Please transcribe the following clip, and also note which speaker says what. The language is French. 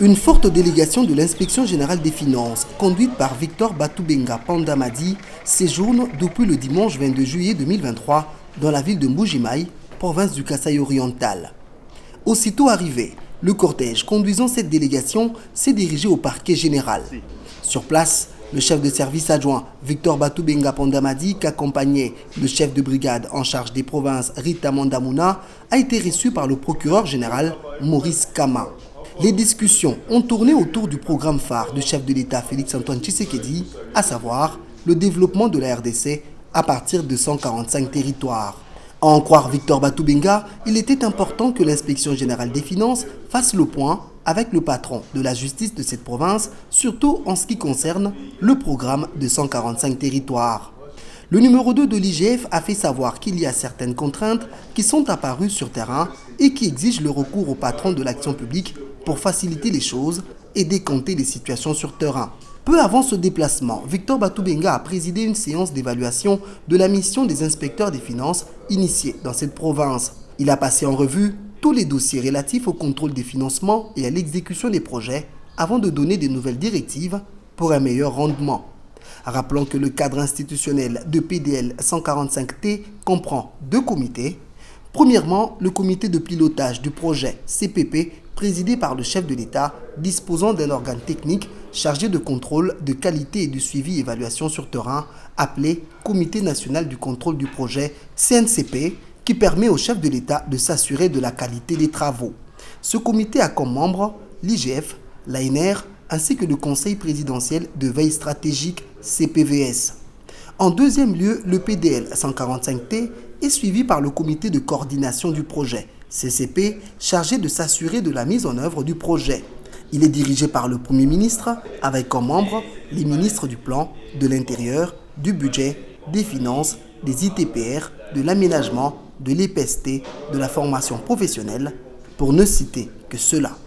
Speaker 1: Une forte délégation de l'inspection générale des finances, conduite par Victor Batoubenga Pandamadi, séjourne depuis le dimanche 22 juillet 2023 dans la ville de Mbujimaï, province du Kasaï oriental. Aussitôt arrivé, le cortège conduisant cette délégation s'est dirigé au parquet général. Sur place, le chef de service adjoint Victor Batoubenga Pandamadi, qu'accompagnait le chef de brigade en charge des provinces Rita Mandamouna, a été reçu par le procureur général Maurice Kama. Les discussions ont tourné autour du programme phare du chef de l'État Félix-Antoine Tshisekedi, à savoir le développement de la RDC à partir de 145 territoires. À en croire Victor Batoubenga, il était important que l'inspection générale des finances fasse le point avec le patron de la justice de cette province, surtout en ce qui concerne le programme de 145 territoires. Le numéro 2 de l'IGF a fait savoir qu'il y a certaines contraintes qui sont apparues sur terrain et qui exigent le recours au patron de l'action publique pour faciliter les choses et décompter les situations sur terrain. Peu avant ce déplacement, Victor Batoubenga a présidé une séance d'évaluation de la mission des inspecteurs des finances initiée dans cette province. Il a passé en revue tous les dossiers relatifs au contrôle des financements et à l'exécution des projets avant de donner des nouvelles directives pour un meilleur rendement. Rappelons que le cadre institutionnel de PDL 145T comprend deux comités. Premièrement, le comité de pilotage du projet CPP, présidé par le chef de l'État, disposant d'un organe technique chargé de contrôle de qualité et de suivi-évaluation sur terrain, appelé Comité national du contrôle du projet CNCP, qui permet au chef de l'État de s'assurer de la qualité des travaux. Ce comité a comme membres l'IGF, l'ANR, ainsi que le Conseil présidentiel de veille stratégique CPVS. En deuxième lieu, le PDL 145T est suivi par le comité de coordination du projet, CCP, chargé de s'assurer de la mise en œuvre du projet. Il est dirigé par le Premier ministre, avec comme membres les ministres du Plan, de l'Intérieur, du Budget, des Finances, des ITPR, de l'Aménagement, de l'EPST, de la formation professionnelle, pour ne citer que cela.